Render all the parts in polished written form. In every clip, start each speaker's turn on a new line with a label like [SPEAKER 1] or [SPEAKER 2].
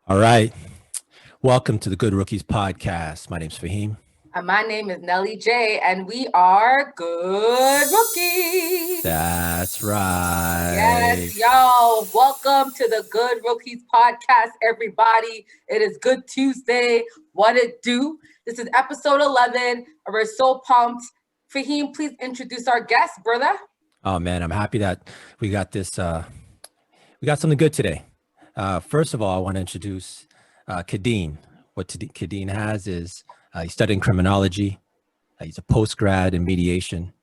[SPEAKER 1] All right. Welcome to the Good Rookies podcast. My name's Faheem.
[SPEAKER 2] And my name is Nelly J, and we are Good Rookies.
[SPEAKER 1] That's
[SPEAKER 2] Yes,
[SPEAKER 1] right.
[SPEAKER 2] y'all. Welcome to the Good Rookies podcast, everybody. It is Good Tuesday. What it do? This is episode 11, and we're so pumped. Faheem, please introduce our guest, brother.
[SPEAKER 1] Oh man, I'm happy that we got this. We got something good today. First of all, I want to introduce Kadeen. What Kadeen has is he's studying criminology. He's a post grad in mediation.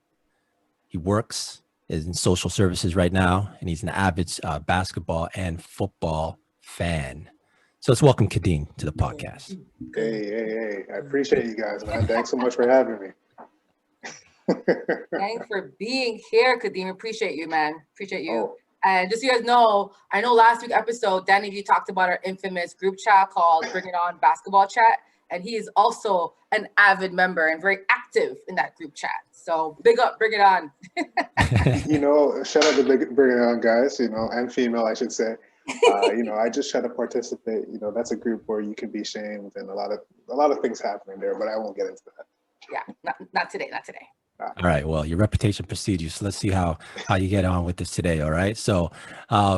[SPEAKER 1] He works is in social services right now, and he's an avid basketball and football fan. So let's welcome Kadeen to the podcast.
[SPEAKER 3] Hey. I appreciate you guys, man. Thanks so much for having me.
[SPEAKER 2] Thanks for being here, Kadeem. Appreciate you, man. Appreciate you.
[SPEAKER 3] Oh.
[SPEAKER 2] And just so you guys know, I know last week's episode, Danny V talked about our infamous group chat called Bring It On Basketball Chat. And he is also an avid member and very active in that group chat. So big up, Bring It On.
[SPEAKER 3] Shout out to Bring It On guys, and female, I should say. I just try to participate. That's a group where you can be shamed and a lot of things happening there, but I won't get into that.
[SPEAKER 2] Yeah, not today.
[SPEAKER 1] All right. Well, your reputation precedes you. So let's see how you get on with this today. All right. So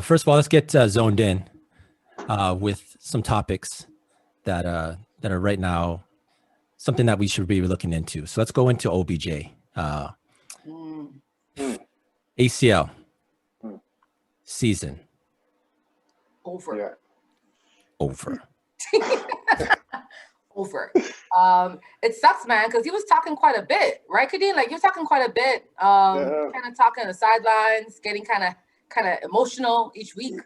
[SPEAKER 1] first of all, let's get zoned in with some topics that are right now something that we should be looking into. So let's go into OBJ. ACL season
[SPEAKER 2] Over.
[SPEAKER 3] Yeah.
[SPEAKER 2] Over. It sucks, man, because he was talking quite a bit, right, Kadeen? Like, he was talking quite a bit, kind of talking on the sidelines, getting kind of emotional each week.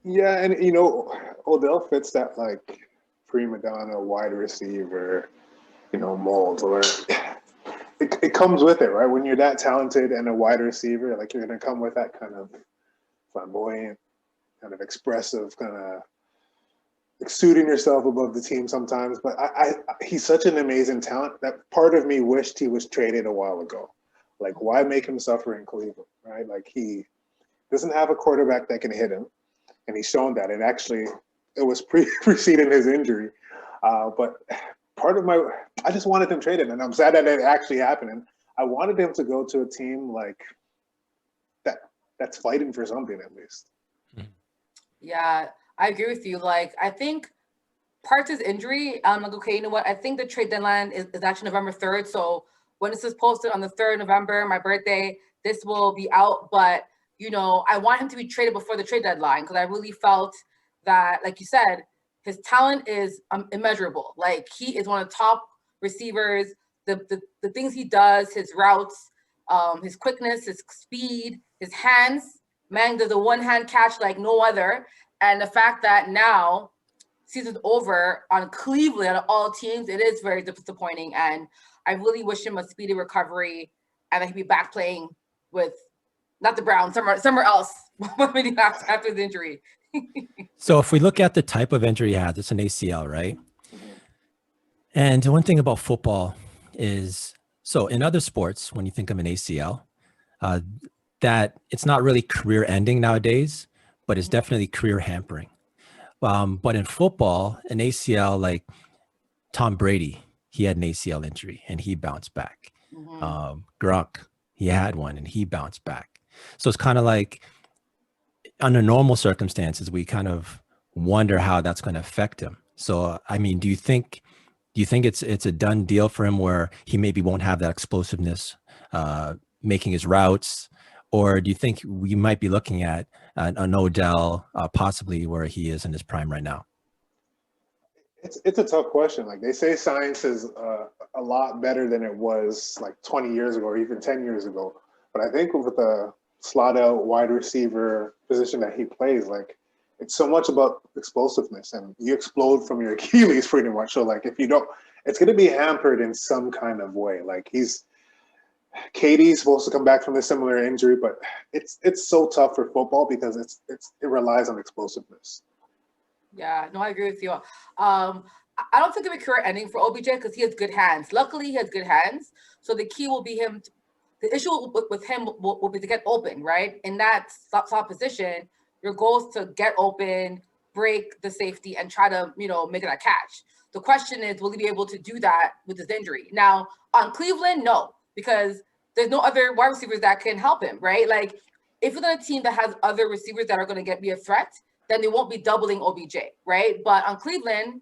[SPEAKER 3] Yeah, and Odell fits that like prima donna wide receiver, mold, or it comes with it, right? When you're that talented and a wide receiver, like you're gonna come with that kind of flamboyant, kind of expressive, kind of exuding yourself above the team sometimes. But he's such an amazing talent that part of me wished he was traded a while ago. Like, why make him suffer in Cleveland, right? Like, he doesn't have a quarterback that can hit him, and he's shown that. And actually, it was preceding his injury. But part of I just wanted him traded, and I'm sad that it actually happened. And I wanted him to go to a team like that's fighting for something at least.
[SPEAKER 2] Yeah, I agree with you. Like, I think part of his injury, I'm like, okay, you know what? I think the trade deadline is actually November 3rd. So when this is posted on the 3rd of November, my birthday, this will be out. But, I want him to be traded before the trade deadline because I really felt that, like you said, his talent is immeasurable. Like, he is one of the top receivers. The things he does, his routes, his quickness, his speed, his hands, man, does a one-hand catch like no other. And the fact that now season's over on Cleveland, on all teams, it is very disappointing. And I really wish him a speedy recovery and that he'd be back playing with not the Browns, somewhere else after the injury.
[SPEAKER 1] So if we look at the type of injury he has, it's an ACL, right? And one thing about football is, so in other sports, when you think of an ACL, that it's not really career ending nowadays, but it's definitely career hampering. But in football, an ACL, like Tom Brady, he had an ACL injury and he bounced back. Gronk, he had one and he bounced back. So it's kind of like under normal circumstances, we kind of wonder how that's going to affect him. So, I mean, do you think it's a done deal for him where he maybe won't have that explosiveness making his routes? Or do you think we might be looking at an Odell possibly where he is in his prime right now?
[SPEAKER 3] It's a tough question. Like, they say science is a lot better than it was like 20 years ago or even 10 years ago. But I think with the slot out wide receiver position that he plays, like, it's so much about explosiveness, and you explode from your Achilles pretty much. So like, if you don't, it's going to be hampered in some kind of way. Like, KD's supposed to come back from a similar injury, but it's so tough for football because it relies on explosiveness.
[SPEAKER 2] Yeah, no, I agree with you. I don't think it'll be career ending for OBJ because he has good hands. Luckily, he has good hands. So the key will be him. The issue with him will be to get open, right? In that slot position, your goal is to get open, break the safety and try to, make it a catch. The question is, will he be able to do that with his injury? Now, on Cleveland, no, because there's no other wide receivers that can help him, right? Like, if you're on a team that has other receivers that are going to be a threat, then they won't be doubling OBJ, right? But on Cleveland,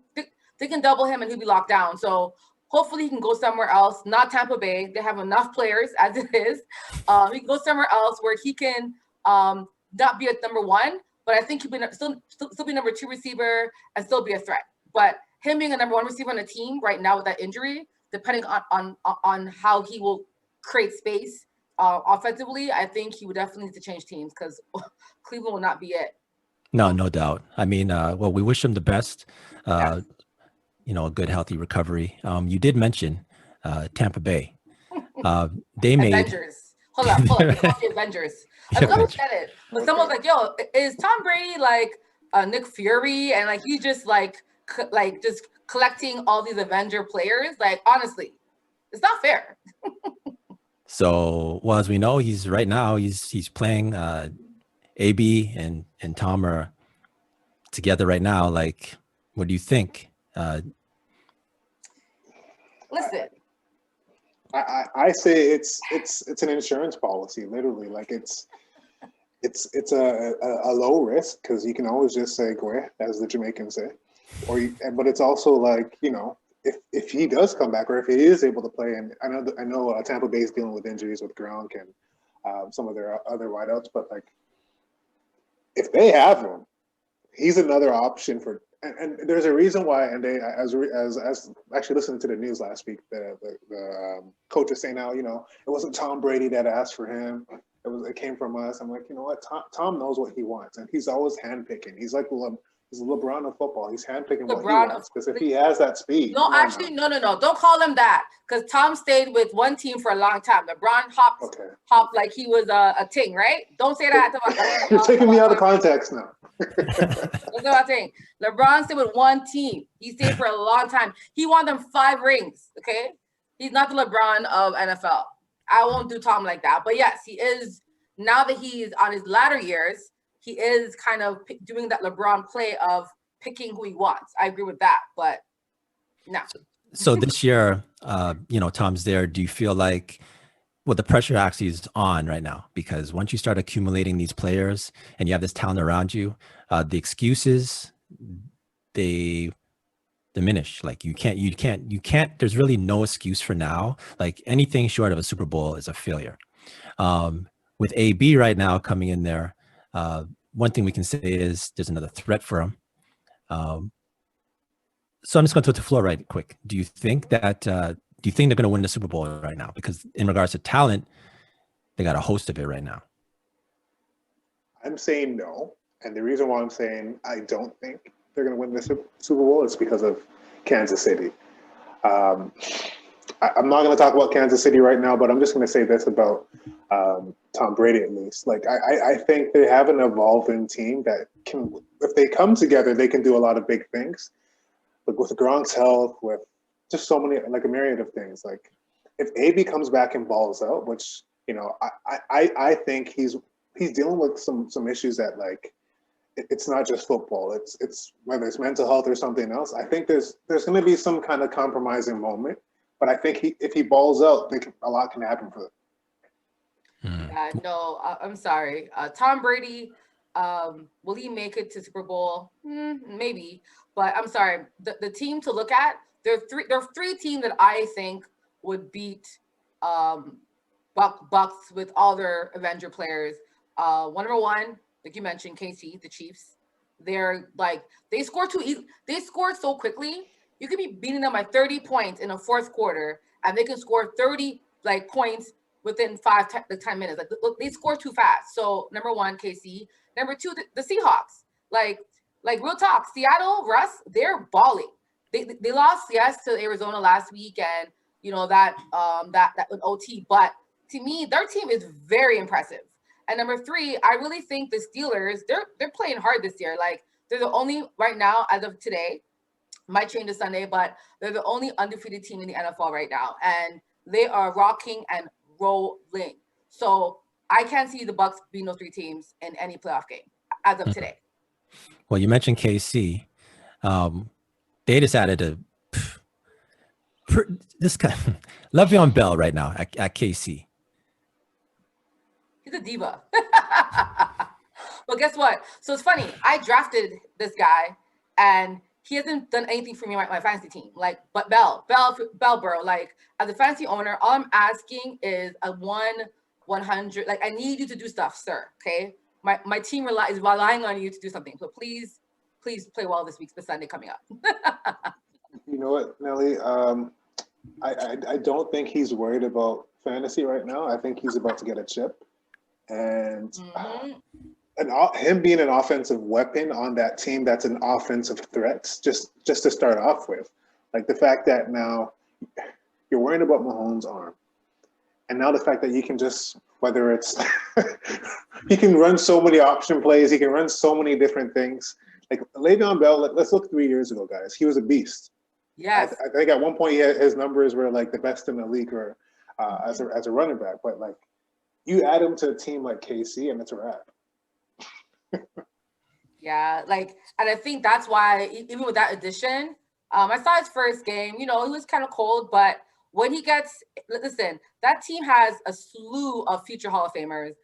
[SPEAKER 2] they can double him and he'll be locked down. So hopefully he can go somewhere else, not Tampa Bay. They have enough players as it is. He can go somewhere else where he can not be a number one, but I think he can still be number two receiver and still be a threat. But him being a number one receiver on the team right now with that injury, depending on how he will create space offensively, I think he would definitely need to change teams because Cleveland will not be it.
[SPEAKER 1] No, no doubt. I mean, well, we wish him the best.
[SPEAKER 2] Yes.
[SPEAKER 1] A good, healthy recovery. You did mention Tampa Bay. They made
[SPEAKER 2] Avengers. Hold up. They call the Avengers. I forgot who said it, but someone was like, "Yo, is Tom Brady like Nick Fury?" And like he's just like just collecting all these Avenger players. Like honestly, it's not fair.
[SPEAKER 1] So, well, as we know, he's playing. AB and Tom are together right now. Like, what do you think?
[SPEAKER 2] Listen,
[SPEAKER 3] I say it's an insurance policy, literally. Like it's a low risk because you can always just say "Gwe," as the Jamaicans say, but it's also like if he does come back or if he is able to play, and I know Tampa Bay is dealing with injuries with Gronk and some of their other wideouts, but like if they have him, he's another option for. And there's a reason why, and they as actually listening to the news last week, the coach is saying now, it wasn't Tom Brady that asked for him. It came from us. I'm like, you know what? Tom knows what he wants, and he's always handpicking. He's like he's LeBron of football. He's handpicking what he wants because if he has that speed.
[SPEAKER 2] No, actually, no. Don't call him that because Tom stayed with one team for a long time. LeBron hopped like he was a ting, right? Don't say that.
[SPEAKER 3] You're taking me out of context now.
[SPEAKER 2] That's what I'm saying. LeBron stayed with one team. He stayed for a long time. He won them 5 rings. Okay, he's not the LeBron of NFL. I won't do Tom like that. But yes, he is. Now that he's on his latter years, he is kind of doing that LeBron play of picking who he wants. I agree with that, but no.
[SPEAKER 1] So this year, Tom's there. Do you feel like? Well, the pressure actually is on right now because once you start accumulating these players and you have this talent around you, the excuses, they diminish. Like you can't, there's really no excuse for now. Like anything short of a Super Bowl is a failure. With AB right now coming in there, one thing we can say is there's another threat for him. So I'm just going to throw it to the floor right quick. Do you think they're going to win the Super Bowl right now? Because in regards to talent, they got a host of it right now.
[SPEAKER 3] I'm saying no. And the reason why I'm saying I don't think they're going to win the Super Bowl is because of Kansas City. I'm not going to talk about Kansas City right now, but I'm just going to say this about Tom Brady at least. Like I think they have an evolving team that can, if they come together, they can do a lot of big things. But with Gronk's health, with just so many, like a myriad of things. Like if AB comes back and balls out, which I think he's dealing with some issues that like it's not just football. It's whether it's mental health or something else. I think there's going to be some kind of compromising moment. But I think if he balls out, a lot can happen for them.
[SPEAKER 2] No, I'm sorry. Tom Brady, will he make it to Super Bowl? Maybe. But I'm sorry. The team to look at, there are 3 teams that I think would beat Bucs with all their Avenger players. Number 1, like you mentioned, KC, the Chiefs. They're like they score so quickly. You could be beating them by 30 points in a fourth quarter, and they can score 30 points within 10 minutes. Like they score too fast. So number 1, KC. Number 2, the Seahawks. Like real talk, Seattle, Russ, they're balling. They lost, yes, to Arizona last week, and that with OT. But to me, their team is very impressive. And number 3, I really think the Steelers, they're playing hard this year. Like they're the only right now as of today. Might change to Sunday, but they're the only undefeated team in the NFL right now, and they are rocking and rolling. So I can't see the Bucs beating those 3 teams in any playoff game as of today.
[SPEAKER 1] Well, you mentioned KC. They just added this guy, Le'Veon Bell right now at KC.
[SPEAKER 2] He's a diva. Well, guess what? So it's funny. I drafted this guy, and he hasn't done anything for me on my fantasy team. Like, but Bell, bro. Like, as a fantasy owner, all I'm asking is a 100. Like, I need you to do stuff, sir. Okay, my team is relying on you to do something. So please play well this week, the Sunday coming up.
[SPEAKER 3] You know what, Nelly? I don't think he's worried about fantasy right now. I think he's about to get a chip, and him being an offensive weapon on that team, that's an offensive threat. Just to start off with, like the fact that now you're worrying about Mahomes' arm, and now the fact that you can just, whether it's he can run so many option plays, he can run so many different things. Like Le'Veon Bell, let's look 3 years ago, guys. He was a beast.
[SPEAKER 2] Yes.
[SPEAKER 3] I think at one point his numbers were like the best in the league, or as a running back. But like, you add him to a team like KC, and it's a wrap.
[SPEAKER 2] Yeah, like, and I think that's why even with that addition, I saw his first game. You know, it was kind of cold, but when he gets, listen, that team has a slew of future Hall of Famers.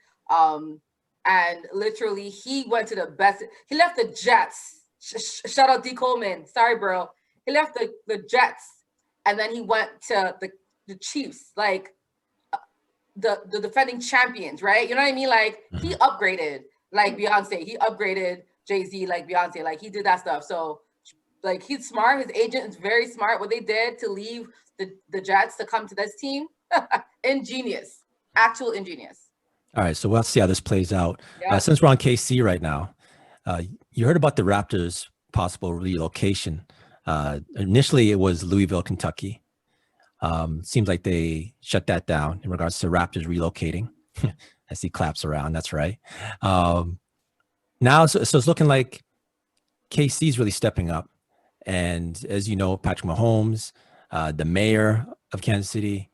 [SPEAKER 2] And literally, he went to the best. He left the Jets. Shout out D. Coleman. Sorry, bro. He left the Jets, and then he went to the Chiefs, like the defending champions, right? You know what I mean? Like, he upgraded like Beyonce. He upgraded Jay-Z like Beyonce. Like, he did that stuff. So, like, he's smart. His agent is very smart. What they did to leave the Jets to come to this team, ingenious, actual ingenious.
[SPEAKER 1] All right, so we'll see how this plays out.
[SPEAKER 2] Yeah.
[SPEAKER 1] Since we're on KC right now, you heard about the Raptors' possible relocation. Initially, it was Louisville, Kentucky. Seems like they shut that down in regards to Raptors relocating. I see claps around. That's right. Now, so it's looking like KC's really stepping up. And as you know, Patrick Mahomes, the mayor of Kansas City,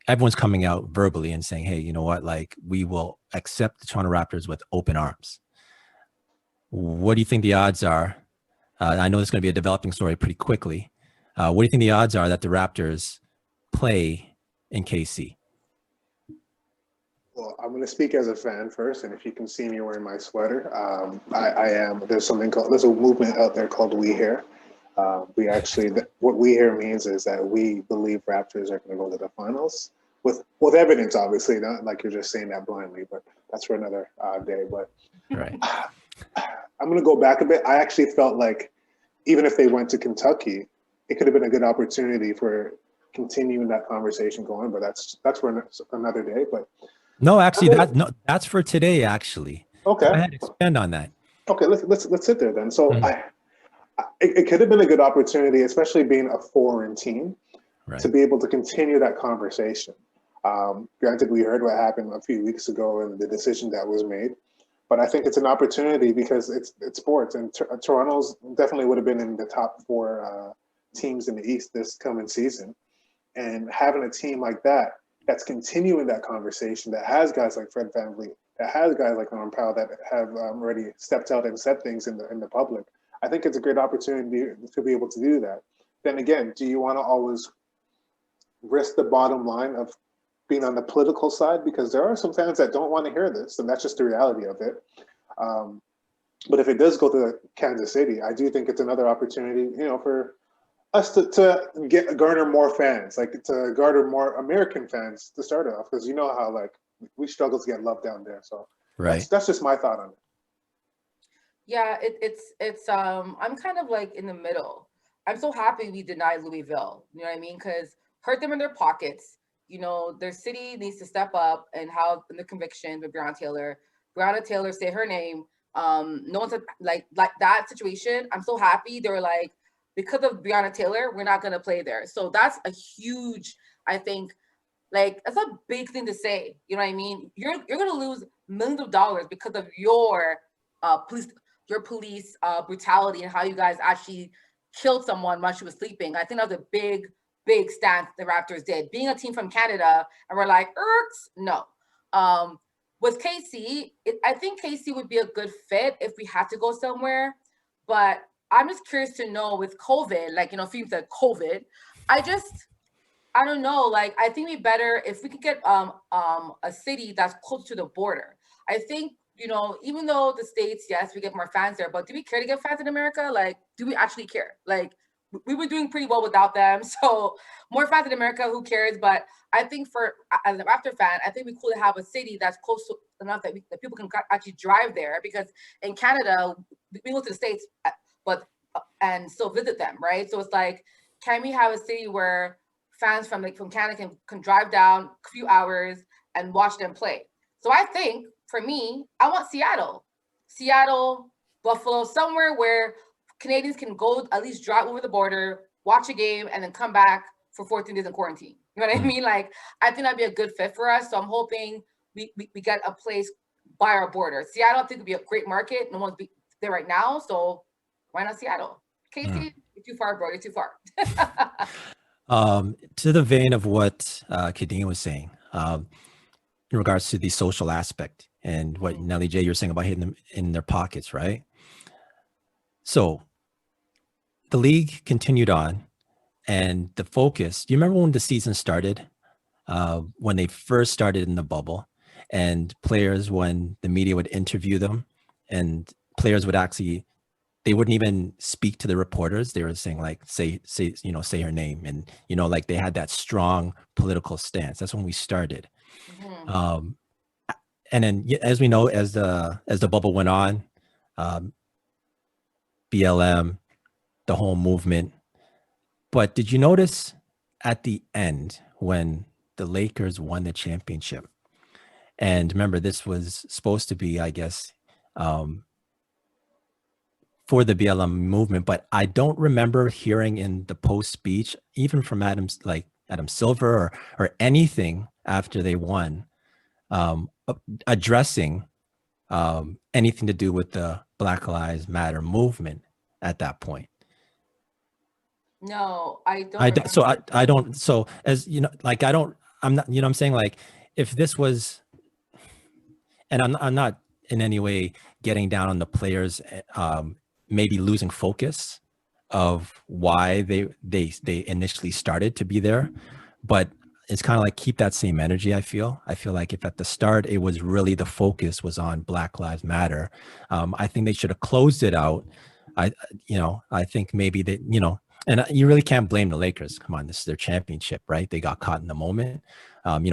[SPEAKER 1] everyone's coming out verbally and saying, hey, you know what? Like, we will accept the Toronto Raptors with open arms. What do you think the odds are? I know it's going to be a developing story pretty quickly. What do you think the odds are that the Raptors play in KC?
[SPEAKER 3] Well, I'm going to speak as a fan first, and if you can see me wearing my sweater, I am. There's a movement out there called We Here. What We Here means is that we believe Raptors are going to go to the finals with evidence, obviously, not like you're just saying that blindly, but that's for another day. But
[SPEAKER 1] right.
[SPEAKER 3] I'm going to go back a bit. I actually felt like even if they went to Kentucky, it could have been a good opportunity for continuing that conversation going, but that's for another day. But
[SPEAKER 1] no, actually, that's for today. Actually,
[SPEAKER 3] okay.
[SPEAKER 1] Go ahead, expand on that.
[SPEAKER 3] Okay, let's sit there then. So it could have been a good opportunity, especially being a foreign team, to be able to continue that conversation. Granted, we heard what happened a few weeks ago and the decision that was made, but I think it's an opportunity because it's sports, and Toronto's definitely would have been in the top 4 teams in the East this coming season, and having a team like that that's continuing that conversation, that has guys like Fred VanVleet, that has guys like Norm Powell that have already stepped out and said things in the public. I think it's a great opportunity to be able to do that. Then again, do you want to always risk the bottom line of being on the political side? Because there are some fans that don't want to hear this, and that's just the reality of it. But if it does go to Kansas City, I do think it's another opportunity, for us to garner more fans, like to garner more American fans to start off, because you know how like we struggle to get love down there. So that's just my thought on it.
[SPEAKER 2] Yeah, it's I'm kind of like in the middle. I'm so happy we denied Louisville. You know what I mean? Because hurt them in their pockets. You know, their city needs to step up and have the conviction with Breonna Taylor. Breonna Taylor, say her name. No one said like that situation. I'm so happy they were like, because of Breonna Taylor, we're not gonna play there. So that's a huge, I think, like that's a big thing to say. You know what I mean? You're gonna lose millions of dollars because of your police brutality and how you guys actually killed someone while she was sleeping. I think that was a big stance the Raptors did. Being a team from Canada, and we're like, no. with KC, I think KC would be a good fit if we had to go somewhere. But I'm just curious to know with COVID, like, you know, if you said COVID, I don't know. Like, I think it'd be better if we could get a city that's close to the border. I think, you know, even though the States, yes, we get more fans there, but do we care to get fans in America? Like, do we actually care? Like, we were doing pretty well without them. So more fans in America, who cares? But I think as a Raptor fan, I think we cool to have a city that's close to enough that people can actually drive there, because in Canada, we go to the States, but and still visit them, right? So it's like, can we have a city where fans from Canada can drive down a few hours and watch them play? So I think for me, I want Seattle, Buffalo, somewhere where Canadians can go at least drive over the border, watch a game, and then come back for 14 days in quarantine. You know what I mean? Like, I think that'd be a good fit for us. So I'm hoping we get a place by our border. Seattle, I think, would be a great market. No one's there right now, so why not Seattle? KC, you're too far, bro. You're too far.
[SPEAKER 1] To the vein of what Kadeen was saying, in regards to the social aspect and what Nelly J, you're saying about hitting them in their pockets, right? So the league continued on, and the focus, do you remember when the season started, when they first started in the bubble, and players, when the media would interview them, and players would actually, they wouldn't even speak to the reporters. They were saying like, say her name. And, you know, like they had that strong political stance. That's when we started. And then, as we know, as the bubble went on, BLM, the whole movement. But did you notice at the end when the Lakers won the championship? And remember, this was supposed to be, I guess, for the BLM movement, but I don't remember hearing in the post speech, even from Adam Silver or anything after they won, addressing anything to do with the Black Lives Matter movement at that point.
[SPEAKER 2] No, I don't.
[SPEAKER 1] I don't. So as you know, like I'm not. You know, what I'm saying, like, if this was, and I'm not in any way getting down on the players, maybe losing focus of why they initially started to be there, but it's kind of like keep that same energy. I feel like if at the start it was really the focus was on Black Lives Matter, I think they should have closed it out. I think maybe that, you know, and you really can't blame the Lakers. Come on, this is their championship, right? They got caught in the moment,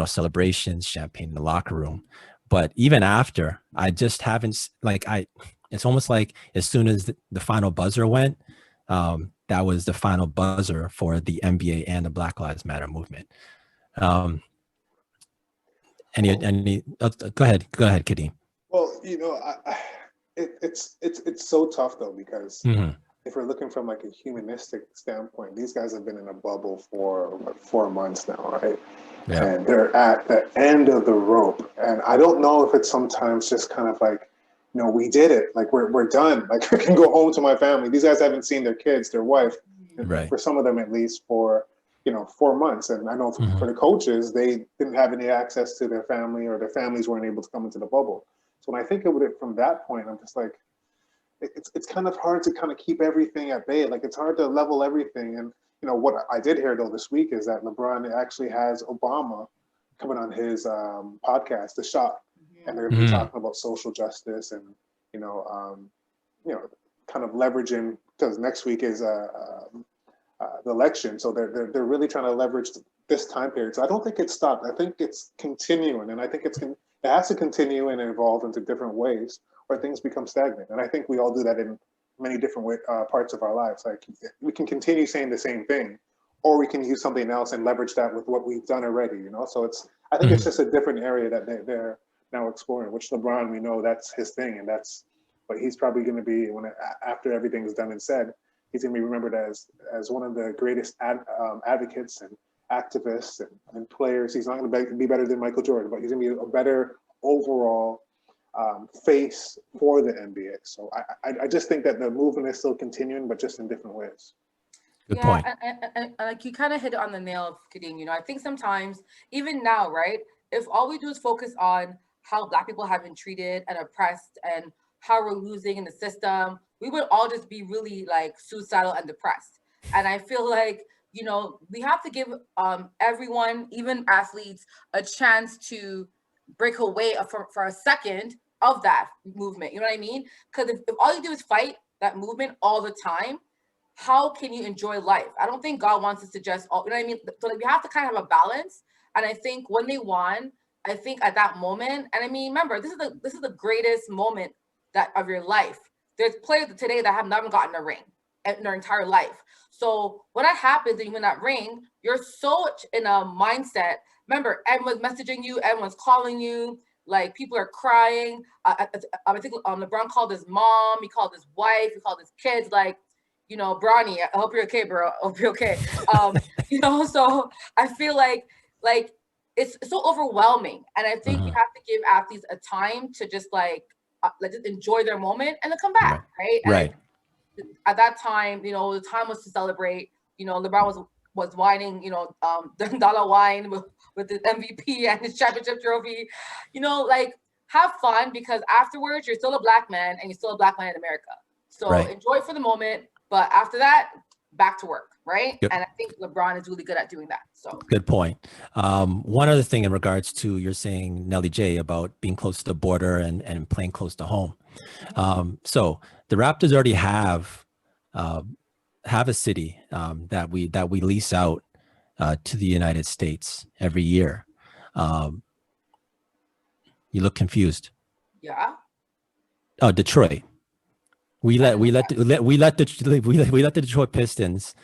[SPEAKER 1] celebrations, champagne in the locker room. But even after, I just haven't, it's almost like as soon as the final buzzer went, that was the final buzzer for the NBA and the Black Lives Matter movement. Go ahead, Kadeen.
[SPEAKER 3] Well, you know, it's so tough though, because if we're looking from like a humanistic standpoint, these guys have been in a bubble for 4 months now, right? Yeah. And they're at the end of the rope. And I don't know if it's sometimes just kind of like, you know, we did it. Like we're done. Like I can go home to my family. These guys haven't seen their kids, their wife, right, for some of them at least, for 4 months. And I know for the coaches, they didn't have any access to their family, or their families weren't able to come into the bubble. So when I think of it from that point, I'm just like, it's kind of hard to kind of keep everything at bay. Like it's hard to level everything. And you know what I did hear though this week is that LeBron actually has Obama coming on his podcast, The Shot, and they're going to be talking about social justice and kind of leveraging, because next week is the election, so they're really trying to leverage this time period. So I don't think it's stopped. I think it's continuing, and I think it has to continue and evolve into different ways, or things become stagnant. And I think we all do that in many different parts of our lives. Like we can continue saying the same thing, or we can use something else and leverage that with what we've done already. So I think it's just a different area that they're now exploring. Which LeBron, we know that's his thing, and that's what he's probably going to be after everything is done and said. He's going to be remembered as one of the greatest advocates and activists and players. He's not going to be better than Michael Jordan, but he's going to be a better overall face for the NBA. So I just think that the movement is still continuing, but just in different ways.
[SPEAKER 1] Good point.
[SPEAKER 2] And like you kind of hit it on the nail, Kadeen. I think sometimes, even now, right, if all we do is focus on how Black people have been treated and oppressed and how we're losing in the system, we would all just be really like suicidal and depressed. And I feel like, you know, we have to give everyone, even athletes, a chance to break away for a second of that movement. You know what I mean? Because if all you do is fight that movement all the time, how can you enjoy life? I don't think God wants us to just, you know what I mean? So like we have to kind of have a balance. And I think when they won, I think at that moment, and I mean, remember, this is the greatest moment that of your life. There's players today that have never gotten a ring in their entire life. So when that happens and you win that ring, you're so in a mindset. Remember, everyone's messaging you, everyone's calling you, like people are crying. I think LeBron called his mom, he called his wife, he called his kids, like, you know, Bronny, I hope you're okay, bro. I hope you're okay. You know, so I feel like it's so overwhelming. And I think you have to give athletes a time to just like just enjoy their moment and then come back, right?
[SPEAKER 1] Right.
[SPEAKER 2] At that time, you know, the time was to celebrate. You know, LeBron was whining, you know, the dollar wine with the MVP and his championship trophy. You know, like have fun because afterwards you're still a Black man and you're still a Black man in America. So enjoy it for the moment, but after that, back to work, right?
[SPEAKER 1] Yep.
[SPEAKER 2] And I think LeBron is really good at doing that. So
[SPEAKER 1] good point. One other thing in regards to you're saying, Nelly J, about being close to the border and playing close to home. So the Raptors already have a city that we lease out to the United States every year. You look confused.
[SPEAKER 2] Yeah.
[SPEAKER 1] Oh, Detroit. We let the Detroit Pistons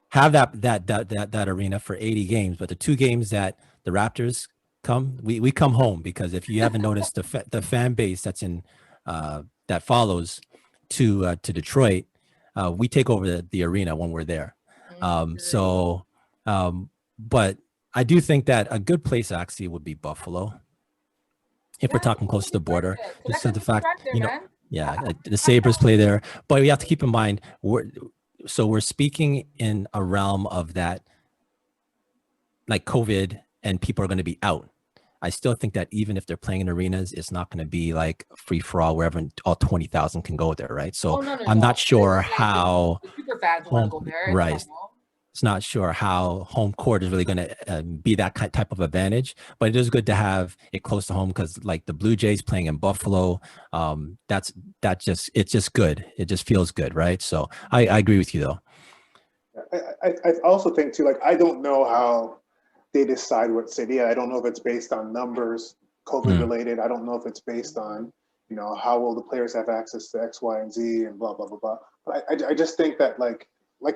[SPEAKER 1] have that arena for 80 games, but the 2 games that the Raptors come, we come home, because if you haven't noticed, the fan base that's in that follows to Detroit, we take over the arena when we're there. But I do think that a good place actually would be Buffalo, if we're talking close to the border, just to the fact, you know. Yeah, the Sabres play there, but we have to keep in mind we're speaking in a realm of that, like COVID, and people are going to be out. I still think that even if they're playing in arenas, it's not going to be like free for all wherever all 20,000 can go there, right? So I'm not sure how
[SPEAKER 2] the super fans want to go there.
[SPEAKER 1] Right. It's not sure how home court is really going to be that type of advantage, but it is good to have it close to home, because like the Blue Jays playing in Buffalo, it's just good. It just feels good, right? So I agree with you though.
[SPEAKER 3] I also think too, like, I don't know how they decide what city. I don't know if it's based on numbers, COVID related. I don't know if it's based on, you know, how will the players have access to X, Y, and Z and blah, blah, blah, blah. But I just think that like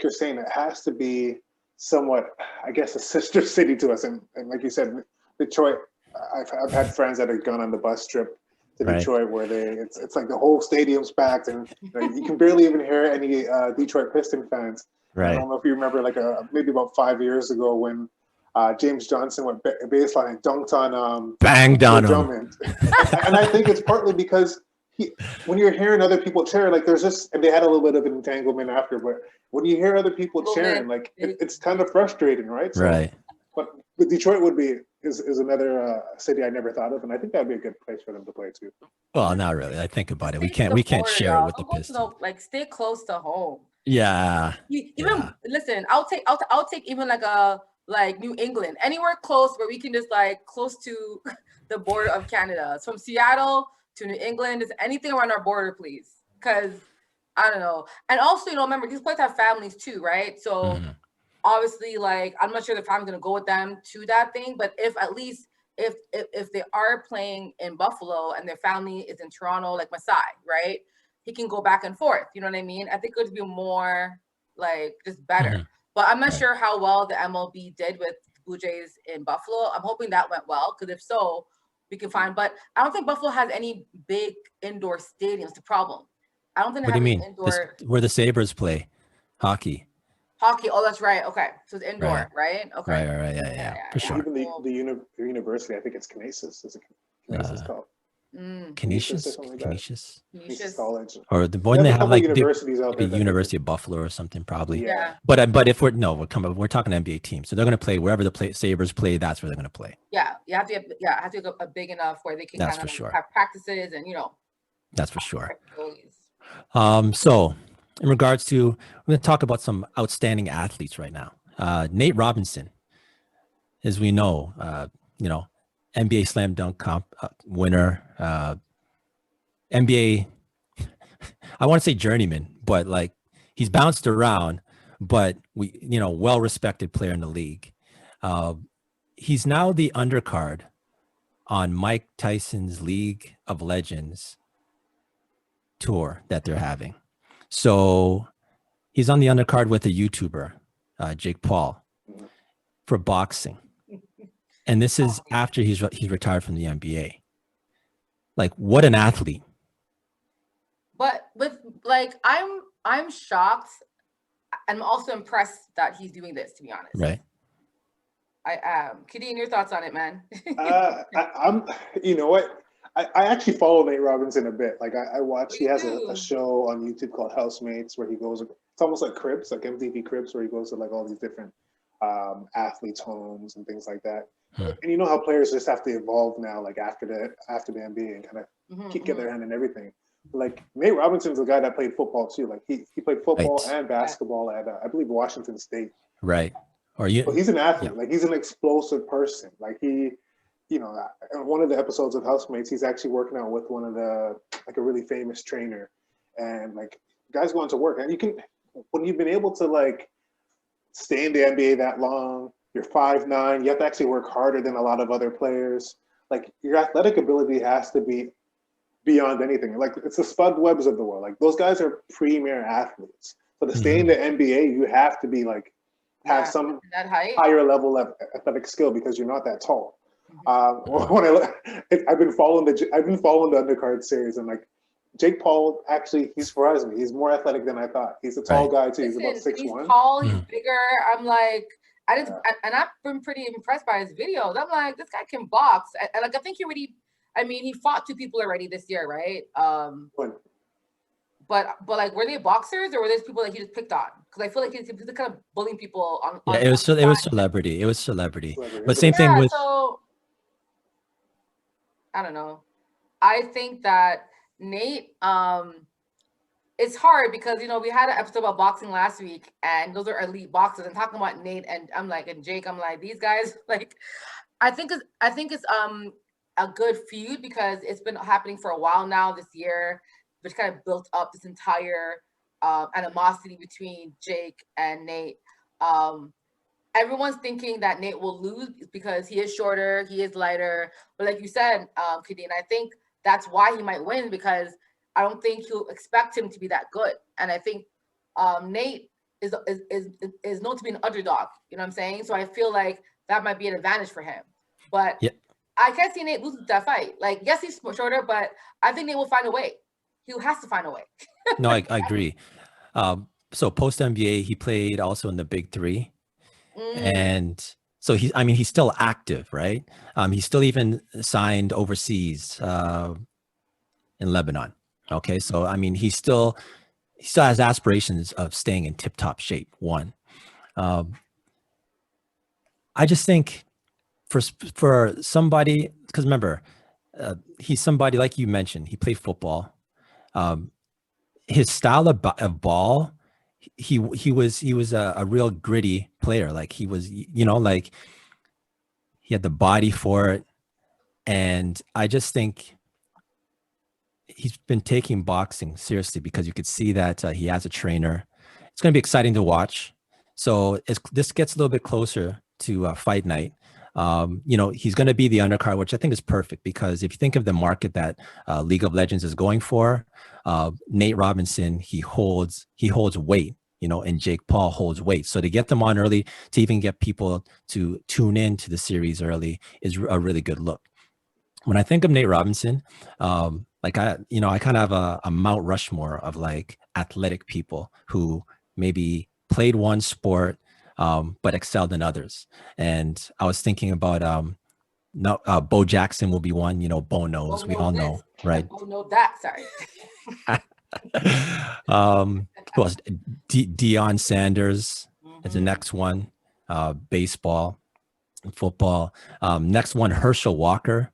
[SPEAKER 3] you're saying, it has to be somewhat, I guess, a sister city to us. And like you said, Detroit, I've had friends that have gone on the bus trip to Detroit where it's like the whole stadium's packed, and you can barely even hear any Detroit Piston fans. I don't know if you remember, like maybe about 5 years ago when James Johnson went baseline and dunked on
[SPEAKER 1] banged on
[SPEAKER 3] Drummond. And I think it's partly because when you're hearing other people cheer, like there's this, and they had a little bit of an entanglement after, but when you hear other people cheering, like it's kind of frustrating, right? So, but Detroit is another city I never thought of, and I think that'd be a good place for them to play too.
[SPEAKER 1] Well, not really. I think about it. We can't share it with the Pistons.
[SPEAKER 2] Like stay close to home.
[SPEAKER 1] Yeah.
[SPEAKER 2] Listen, I'll take even like New England, anywhere close where we can just like close to the border of Canada. From Seattle to New England, just anything around our border, please. Because I don't know. And also, you know, remember, these players have families too, right? So obviously, like, I'm not sure the family's gonna go with them to that thing, but if at least if they are playing in Buffalo and their family is in Toronto, like Masai, right? He can go back and forth. You know what I mean? I think it would be more like just better. But I'm not sure how well the MLB did with Blue Jays in Buffalo. I'm hoping that went well, because if so, we can find. But I don't think Buffalo has any big indoor stadiums. The problem. I don't think.
[SPEAKER 1] What do you mean? Where the Sabres play hockey.
[SPEAKER 2] Hockey. Oh, that's right. Okay, so it's indoor, right? Okay.
[SPEAKER 1] Right. Yeah, for sure.
[SPEAKER 3] Even the university, I think it's Canisius. Is it Canisius called?
[SPEAKER 1] Canisius,
[SPEAKER 3] something like that.
[SPEAKER 1] Canisius,
[SPEAKER 3] Canisius College.
[SPEAKER 1] or the one
[SPEAKER 3] They
[SPEAKER 1] they
[SPEAKER 3] have a
[SPEAKER 1] have
[SPEAKER 3] couple
[SPEAKER 1] like
[SPEAKER 3] universities out there.
[SPEAKER 1] the University of Buffalo or something probably.
[SPEAKER 3] Yeah.
[SPEAKER 1] But if we're talking NBA team, so they're going to play wherever the Sabres play. That's where they're going to play.
[SPEAKER 2] Yeah, you have to have to go big enough where they can
[SPEAKER 1] That's
[SPEAKER 2] kind of
[SPEAKER 1] for sure.
[SPEAKER 2] have practices and
[SPEAKER 1] That's for sure.
[SPEAKER 2] facilities.
[SPEAKER 1] So in regards to, we're going to talk about some outstanding athletes right now. Nate Robinson, as we know, NBA slam dunk comp winner, NBA, I want to say journeyman, but like he's bounced around, but well-respected player in the league. He's now the undercard on Mike Tyson's League of Legends tour that they're having. So he's on the undercard with a YouTuber, Jake Paul, for boxing. And this is after he's retired from the NBA. Like, what an athlete.
[SPEAKER 2] But with I'm shocked. I'm also impressed that he's doing this, to be honest.
[SPEAKER 1] Right.
[SPEAKER 2] I am. Kadeen, your thoughts on it, man?
[SPEAKER 3] I'm. You know what? I actually follow Nate Robinson a bit. Like I watch. He has a show on YouTube called Housemates where he goes. It's almost like Cribs, like MTV Cribs, where he goes to like all these different athletes' homes and things like that. And you know how players just have to evolve now, like after the NBA, and kind of get their hand in everything. Like Nate Robinson's a guy that played football too. Like he played football and basketball at I believe Washington State.
[SPEAKER 1] Right.
[SPEAKER 3] But he's an athlete. Like he's an explosive person. Like he, in one of the episodes of Housemates, he's actually working out with one of the a really famous trainer, and like guys going to work. And you can, when you've been able to like stay in the NBA that long, you're 5'9", you have to actually work harder than a lot of other players. Like your athletic ability has to be beyond anything. Like it's the Spud Webbs of the world. Like those guys are premier athletes. So to stay in the NBA, you have to be like have some higher level of athletic skill because you're not that tall. When I've been following the undercard series, and like Jake Paul actually he surprised me. He's more athletic than I thought. He's a tall guy too. He's about 6'1".
[SPEAKER 2] He's tall. He's bigger. I'm like. And I've been pretty impressed by his videos. I'm like, this guy can box. And like, I think he fought 2 people already this year, right? But like, were they boxers or were these people that he just picked on? Because I feel like he's kind of bullying people on.
[SPEAKER 1] It was celebrity. It was celebrity. But same thing with.
[SPEAKER 2] So I don't know. I think that Nate. It's hard because we had an episode about boxing last week, and those are elite boxers. And talking about Nate and Jake, I'm like, these guys, like, I think it's a good feud because it's been happening for a while now this year, which kind of built up this entire animosity between Jake and Nate. Everyone's thinking that Nate will lose because he is shorter, he is lighter, but like you said, Kadeen, I think that's why he might win because I don't think you'll expect him to be that good. And I think Nate is known to be an underdog. You know what I'm saying? So I feel like that might be an advantage for him. But I can't see Nate losing that fight. Like, yes, he's shorter, but I think Nate will find a way. He has to find a way.
[SPEAKER 1] No, I agree. So post NBA, he played also in the Big Three. And so he's still active, right? He's still even signed overseas in Lebanon. Okay, so he still has aspirations of staying in tip-top shape. One, I just think for somebody, because remember, he's somebody like you mentioned. He played football. His style of ball, he was a real gritty player. Like he was, like he had the body for it, and I just think he's been taking boxing seriously because you could see that he has a trainer. It's going to be exciting to watch. So this gets a little bit closer to fight night. He's going to be the undercard, which I think is perfect because if you think of the market that League of Legends is going for, Nate Robinson, he holds weight, and Jake Paul holds weight. So to get them on early, to even get people to tune in to the series early is a really good look. When I think of Nate Robinson, I kind of have a Mount Rushmore of like athletic people who maybe played one sport, but excelled in others. And I was thinking about No, Bo Jackson will be one. You know, Bo knows.
[SPEAKER 2] Bo
[SPEAKER 1] We
[SPEAKER 2] knows
[SPEAKER 1] all
[SPEAKER 2] this.
[SPEAKER 1] know, right?
[SPEAKER 2] Bo know that. Sorry.
[SPEAKER 1] Who else? Deion Sanders is the
[SPEAKER 2] Mhm.
[SPEAKER 1] next one. Baseball, football. Next one, Herschel Walker.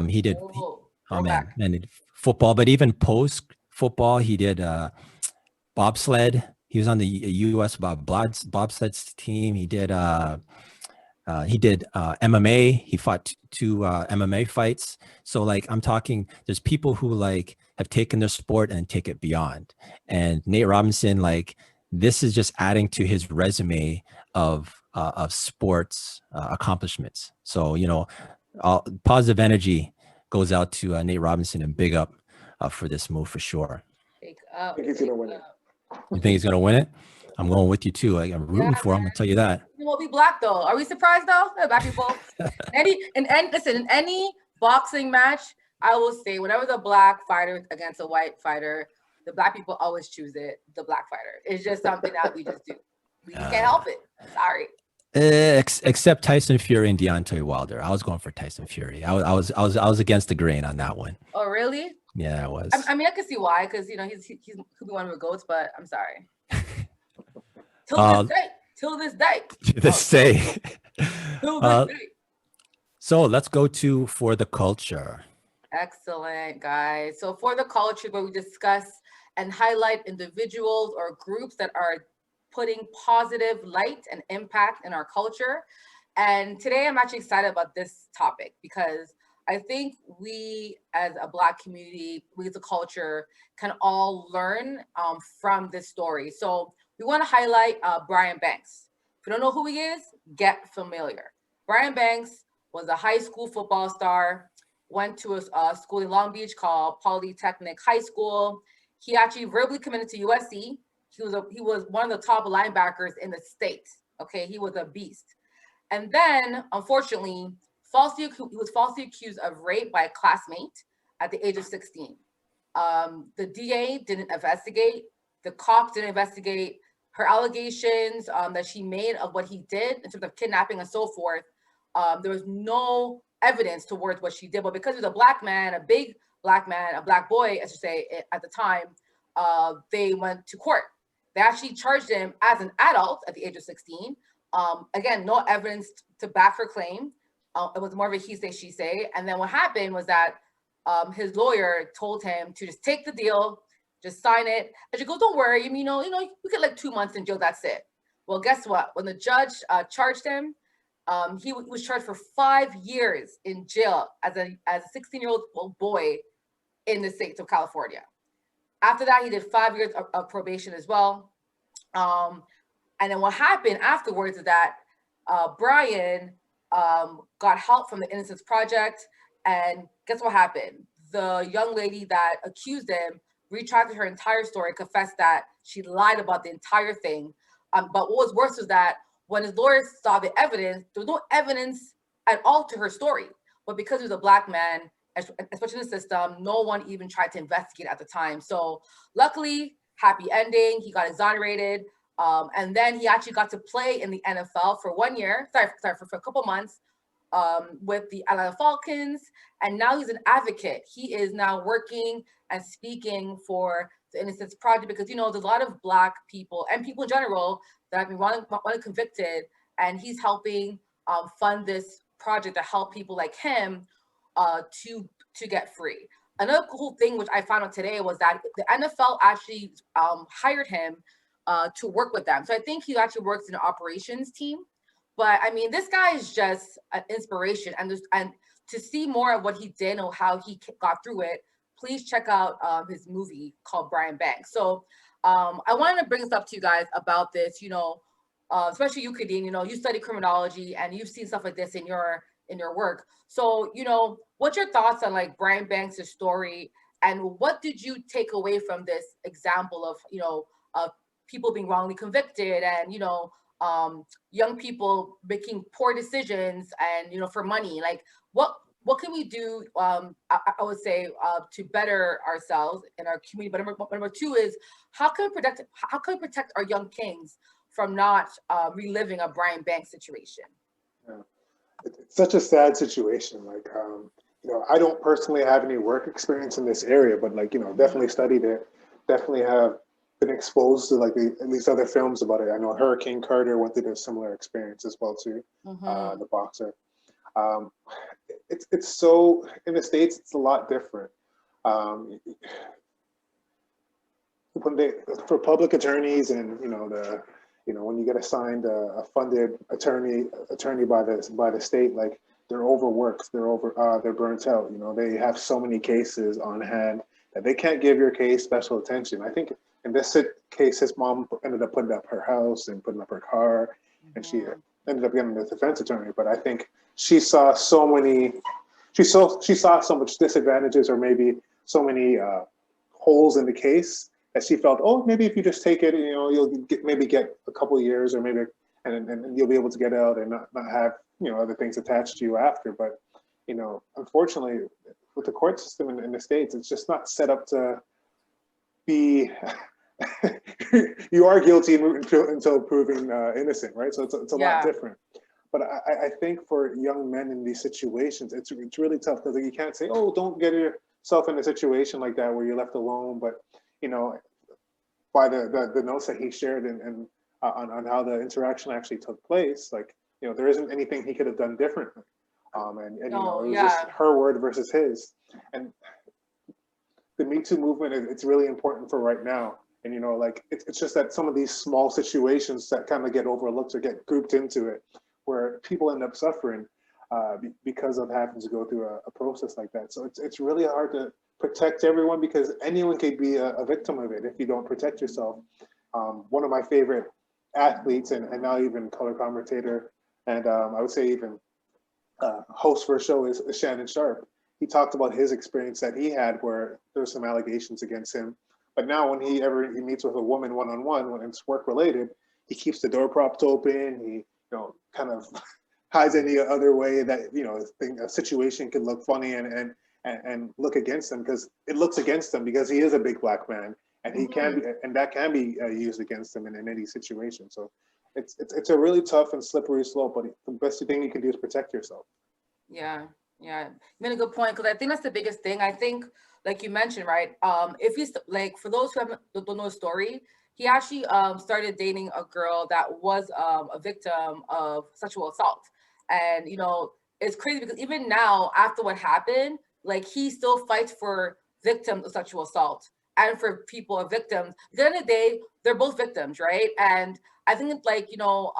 [SPEAKER 1] He did.
[SPEAKER 2] Oh,
[SPEAKER 1] Oh man,
[SPEAKER 2] throwback.
[SPEAKER 1] football, but even post football, he did bobsled. He was on the U.S. bobsled team. He did MMA. He fought two MMA fights. So like I'm talking, there's people who like have taken their sport and take it beyond. And Nate Robinson, like this is just adding to his resume of sports accomplishments. So you know, all positive energy goes out to Nate Robinson and big up for this move for sure.
[SPEAKER 2] Take
[SPEAKER 3] I
[SPEAKER 2] up.
[SPEAKER 3] think he's gonna win it.
[SPEAKER 1] You think he's gonna win it? I'm going with you too. Like, I'm rooting for him. I'll tell you that.
[SPEAKER 2] He won't be black though. Are we surprised though? Black people. Listen, in any boxing match, I will say whenever the black fighter against a white fighter, the black people always choose it. The black fighter. It's just something that we just do. We just can't help it. Sorry.
[SPEAKER 1] Except Tyson Fury and Deontay Wilder. I was going for Tyson Fury. I was against the grain on that one.
[SPEAKER 2] Oh really?
[SPEAKER 1] Yeah, I was.
[SPEAKER 2] I mean, I can see why, because you know he could be one of the goats, but I'm sorry. Till this day.
[SPEAKER 1] To this day.
[SPEAKER 2] Till this day.
[SPEAKER 1] So let's go to For the Culture.
[SPEAKER 2] Excellent, guys. So for the culture, where we discuss and highlight individuals or groups that are putting positive light and impact in our culture. And today I'm actually excited about this topic because I think we as a Black community, we as a culture can all learn from this story. So we want to highlight Brian Banks. If you don't know who he is, get familiar. Brian Banks was a high school football star, went to a school in Long Beach called Polytechnic High School. He actually verbally committed to USC. He was one of the top linebackers in the state. Okay, he was a beast. And then, unfortunately, he was falsely accused of rape by a classmate at the age of 16. The DA didn't investigate. The cops didn't investigate her allegations that she made of what he did in terms of kidnapping and so forth. There was no evidence towards what she did, but because he was a Black man, a big Black man, a Black boy, I should say, at the time, they went to court. They actually charged him as an adult at the age of 16. Again, no evidence to back her claim. It was more of a he say, she say. And then what happened was that his lawyer told him to just take the deal, just sign it. And she goes, don't worry, you know, you get like 2 months in jail, that's it. Well, guess what? When the judge charged him, he was charged for 5 years in jail as a 16-year-old boy in the state of California. After that, he did 5 years of probation as well. And then what happened afterwards is that Brian got help from the Innocence Project. And guess what happened? The young lady that accused him retracted her entire story, confessed that she lied about the entire thing. But what was worse was that when his lawyers saw the evidence, there was no evidence at all to her story. But because he was a Black man, especially in the system, no one even tried to investigate at the time. So luckily, happy ending. He got exonerated. And then he actually got to play in the NFL for 1 year, for a couple months with the Atlanta Falcons. And now he's an advocate. He is now working and speaking for the Innocence Project because, you know, there's a lot of Black people and people in general that have been wrongly convicted. And he's helping fund this project to help people like him to get free. Another cool thing which I found out today was that the NFL actually hired him to work with them. So I think he actually works in an operations team. But I mean, this guy is just an inspiration. And to see more of what he did and how he got through it, please check out his movie called Brian Banks. So I wanted to bring this up to you guys about this, you know, especially you, Kadeen, you know, you study criminology and you've seen stuff like this in your work. So, you know, what's your thoughts on like Brian Banks' story and what did you take away from this example of, you know, people being wrongly convicted and, you know, young people making poor decisions and, you know, for money? Like what can we do, I would say, to better ourselves in our community? But number two is how can we protect our young kings from not reliving a Brian Banks situation?
[SPEAKER 3] Yeah. it's such a sad situation. Like, you know, I don't personally have any work experience in this area, but like, you know, definitely studied it. Definitely have been exposed to like at least other films about it. I know Hurricane Carter went through a similar experience as well too. The boxer. Um, it's so in the States, it's a lot different. Um, when they for public attorneys and you know when you get assigned a funded attorney by the state, like they're overworked, they're burnt out. You know, they have so many cases on hand that they can't give your case special attention. I think in this case, his mom ended up putting up her house and putting up her car, and she ended up getting a defense attorney. But I think she saw so many, she saw so much disadvantages or maybe so many holes in the case that she felt, oh, maybe if you just take it, you know, you'll maybe get a couple of years or maybe, and you'll be able to get out and not have, you know, other things attached to you after. But, you know, unfortunately, with the court system in the States, it's just not set up to be, you are guilty until proven innocent, right? So it's a lot different. But I think for young men in these situations, it's really tough because you can't say, oh, don't get yourself in a situation like that where you're left alone. But, you know, by the notes that he shared and on how the interaction actually took place, like, you know, there isn't anything he could have done differently. And you know, it was just her word versus his. And the Me Too movement, it's really important for right now. And, you know, like, it's just that some of these small situations that kind of get overlooked or get grouped into it, where people end up suffering because of having to go through a process like that. So it's really hard to protect everyone because anyone could be a victim of it if you don't protect yourself. One of my favorite athletes and now even color commentator and I would say even host for a show is Shannon Sharp. He talked about his experience that he had where there's some allegations against him. But now when he meets with a woman one-on-one when it's work related, he keeps the door propped open. He, you know, kind of hides any other way that, you know, a situation could look funny and look against him because it looks against him because he is a big black man and he can be, and that can be used against him in any situation. So it's a really tough and slippery slope, but the best thing you can do is protect yourself.
[SPEAKER 2] Yeah, you made a good point because I think that's the biggest thing. I think, like you mentioned, right? If he's like, for those who don't know the story, he actually started dating a girl that was a victim of sexual assault, and you know, it's crazy because even now, after what happened, like he still fights for victims of sexual assault and for people of victims. At the end of the day, they're both victims, right? And I think it's like, you know,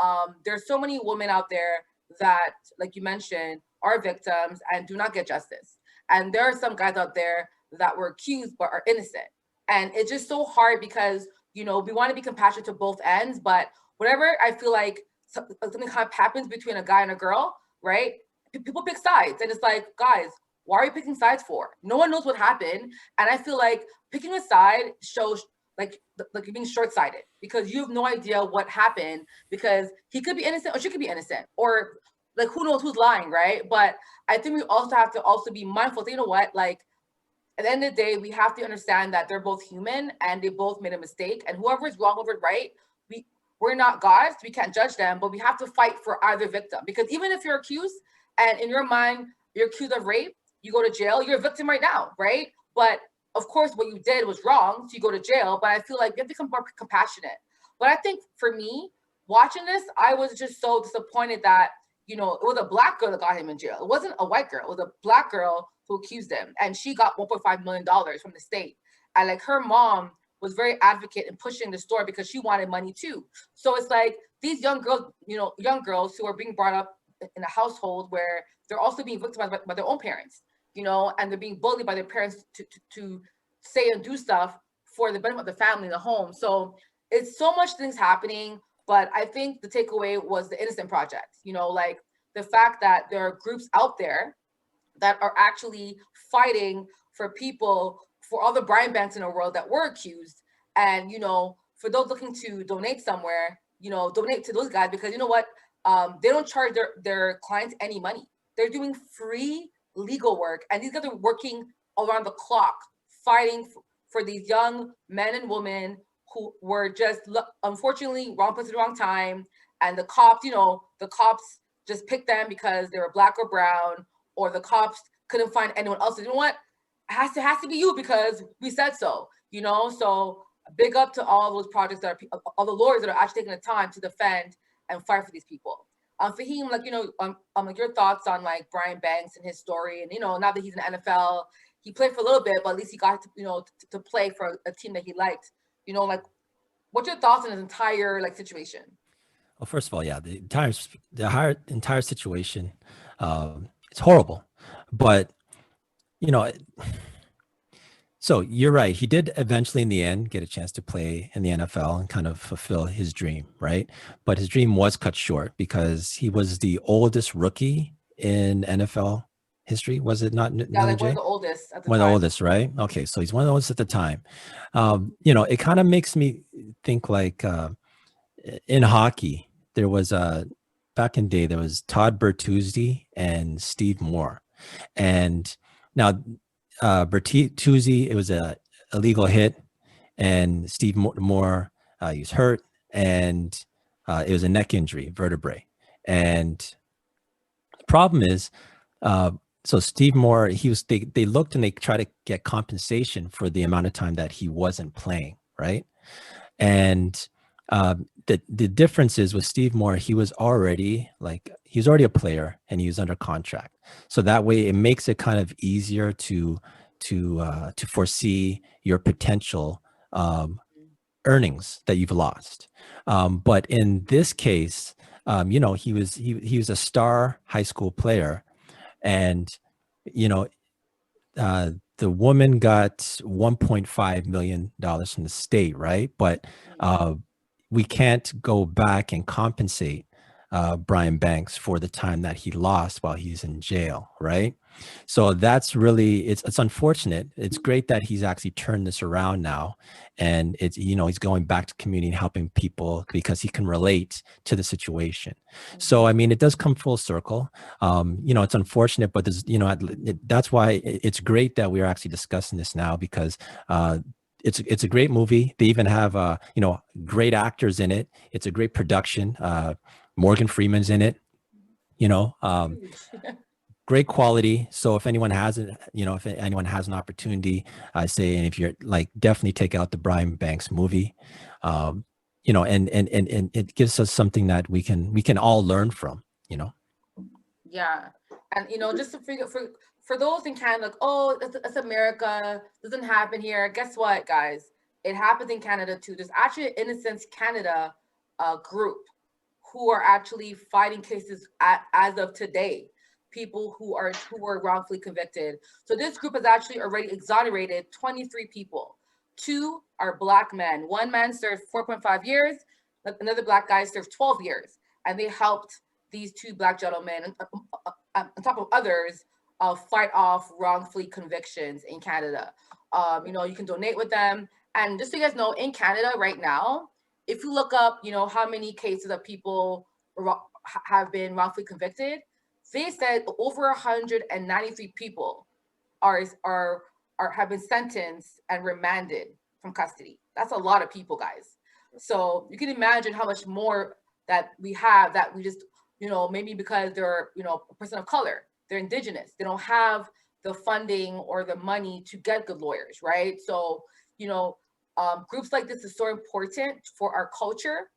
[SPEAKER 2] there's so many women out there that, like you mentioned, are victims and do not get justice. And there are some guys out there that were accused but are innocent. And it's just so hard because, you know, we want to be compassionate to both ends, but whenever I feel like something kind of happens between a guy and a girl, right? People pick sides. And it's like, guys, why are you picking sides for? No one knows what happened. And I feel like picking a side shows like you're being short-sighted because you have no idea what happened because he could be innocent or she could be innocent or like who knows who's lying, right? But I think we also have to also be mindful that, you know what, like at the end of the day, we have to understand that they're both human and they both made a mistake. And whoever is wrong, whoever is right, we're not gods, we can't judge them, but we have to fight for either victim. Because even if you're accused and in your mind, you're accused of rape, you go to jail, you're a victim right now, right? But of course, what you did was wrong, so you go to jail. But I feel like you have to become more compassionate. But I think for me, watching this, I was just so disappointed that, you know, it was a black girl that got him in jail. It wasn't a white girl. It was a black girl who accused him. And she got $1.5 million from the state. And like her mom was very advocate in pushing the story because she wanted money too. So it's like these young girls, you know, young girls who are being brought up in a household where they're also being victimized by their own parents, you know, and they're being bullied by their parents to say and do stuff for the benefit of the family in the home. So it's so much things happening. But I think the takeaway was the Innocent Project, you know, like the fact that there are groups out there that are actually fighting for people, for all the Brian Banks in the world that were accused. And, you know, for those looking to donate somewhere, you know, donate to those guys because you know what? They don't charge their clients any money. They're doing free legal work. And these guys are working around the clock, fighting for these young men and women who were just unfortunately wrong place at the wrong time. And the cops, you know, the cops just pick them because they were black or brown, or the cops couldn't find anyone else. You know what? It has to be you because we said so, you know? So big up to all those projects that are, all the lawyers that are actually taking the time to defend and fight for these people. Faheem, like, you know, like your thoughts on like Brian Banks and his story, and, you know, now that he's in the NFL, he played for a little bit, but at least he got to, you know, to play for a team that he liked, you know, like, what's your thoughts on his entire like situation?
[SPEAKER 1] Well, first of all, yeah, the entire situation, it's horrible, but you know, so you're right. He did eventually, in the end, get a chance to play in the NFL and kind of fulfill his dream, right? But his dream was cut short because he was the oldest rookie in NFL history. Was it not,
[SPEAKER 2] Yeah,
[SPEAKER 1] Nelly
[SPEAKER 2] like one of
[SPEAKER 1] J?
[SPEAKER 2] the oldest at the
[SPEAKER 1] One of the
[SPEAKER 2] time.
[SPEAKER 1] oldest, right? Okay, so he's one of the oldest at the time. You know, it kind of makes me think like in hockey, there was back in the day, there was Todd Bertuzzi and Steve Moore. And now Bertuzzi, it was a illegal hit, and Steve Moore, he was hurt, and it was a neck injury, vertebrae. And the problem is, so Steve Moore, they looked and they tried to get compensation for the amount of time that he wasn't playing, right? And the difference is with Steve Moore, he was already a player and he was under contract. So that way it makes it kind of easier to foresee your potential earnings that you've lost. But in this case, you know, he was a star high school player, and you know, the woman got $1.5 million from the state, right? But we can't go back and compensate Brian Banks for the time that he lost while he's in jail, right? So that's really, it's unfortunate. It's great that he's actually turned this around now, and it's, you know, he's going back to community and helping people because he can relate to the situation. So I mean, it does come full circle. You know, it's unfortunate, but there's, you know, that's why it's great that we are actually discussing this now, because it's a great movie. They even have you know, great actors in it. It's a great production. Morgan Freeman's in it, you know, great quality. So if anyone hasn't, you know, if anyone has an opportunity, I say, and if you're like, definitely take out the Brian Banks movie. You know, and it gives us something that we can all learn from, you know.
[SPEAKER 2] Yeah, and you know, just to figure for those in Canada, like, oh, it's America, doesn't happen here. Guess what, guys? It happens in Canada too. There's actually an Innocence Canada group who are actually fighting cases as of today. People who were wrongfully convicted. So this group has actually already exonerated 23 people. 2 are black men. One man served 4.5 years. Another black guy served 12 years, and they helped these 2 black gentlemen, on top of others, fight off wrongfully convictions in Canada. You know, you can donate with them. And just so you guys know, in Canada right now, if you look up, you know, how many cases of people have been wrongfully convicted, they said over 193 people are have been sentenced and remanded from custody. That's a lot of people, guys. So you can imagine how much more that we have that we just, you know, maybe because they're, you know, a person of color, they're indigenous, they don't have the funding or the money to get good lawyers, right? So, you know, groups like this is so important for our culture.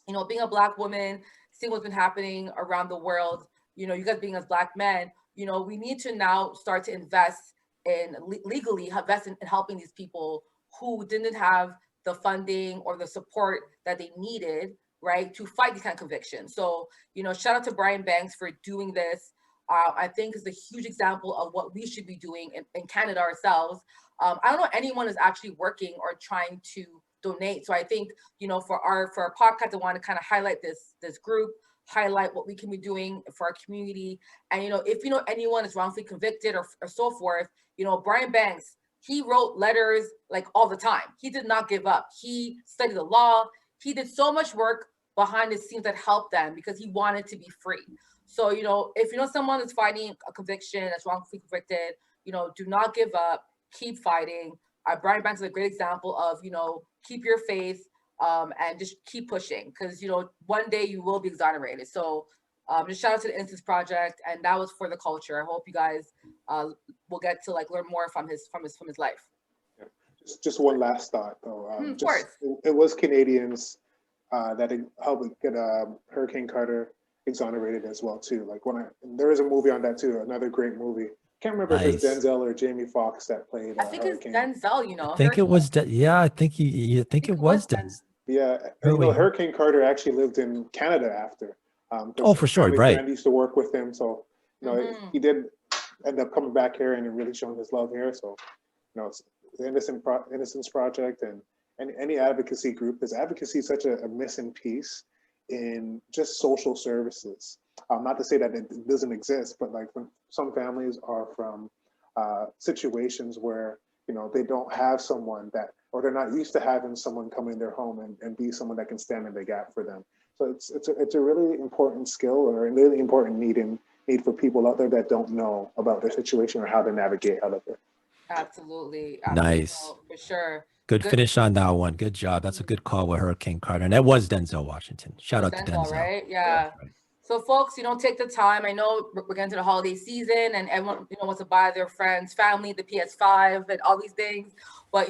[SPEAKER 2] You know, being a black woman, seeing what's been happening around the world, you know, you guys being as black men, you know, we need to now start to invest in legally invest in helping these people who didn't have the funding or the support that they needed, right, to fight these kind of convictions. So, you know, shout out to Brian Banks for doing this. I think is a huge example of what we should be doing in Canada ourselves. I don't know anyone is actually working or trying to donate. So I think, you know, for our podcast, I want to kind of highlight this group, highlight what we can be doing for our community. And, you know, if you know anyone is wrongfully convicted or so forth, you know, Brian Banks, he wrote letters like all the time. He did not give up. He studied the law. He did so much work behind the scenes that helped them because he wanted to be free. So, you know, if you know someone is fighting a conviction that's wrongfully convicted, you know, do not give up. Keep fighting. Brian Banks is a great example of, you know, keep your faith and just keep pushing because, you know, one day you will be exonerated. So Just shout out to the Innocence Project, and that was for the culture. I hope you guys will get to like learn more from his life.
[SPEAKER 3] Just one last thought though.
[SPEAKER 2] Of course.
[SPEAKER 3] It was Canadians that helped get Hurricane Carter exonerated as well too. Like there is a movie on that too, another great movie. Can't remember if it's Denzel or Jamie Foxx that played.
[SPEAKER 2] I think it's Denzel. You know,
[SPEAKER 1] I think it was. I think you think it was Denzel.
[SPEAKER 3] Yeah, Hurricane Carter actually lived in Canada after.
[SPEAKER 1] For sure, right?
[SPEAKER 3] Friend used to work with him, so he did end up coming back here and really showing his love here. So it's the Innocence Project and any advocacy group. Because advocacy is such a missing piece in just social services. Not to say that it doesn't exist, but like when some families are from situations where they don't have someone or they're not used to having someone come in their home and be someone that can stand in the gap for them. So it's a really important skill or a really important need for people out there that don't know about their situation or how to navigate out of it.
[SPEAKER 2] Absolutely.
[SPEAKER 1] Nice.
[SPEAKER 2] For sure.
[SPEAKER 1] Good finish on that one. Good job. That's a good call with Hurricane Carter. And that was Denzel Washington. Shout out to Denzel.
[SPEAKER 2] Right? Yeah. Right. So folks, take the time. I know we're getting to the holiday season and everyone, wants to buy their friends, family, the PS5 and all these things. But,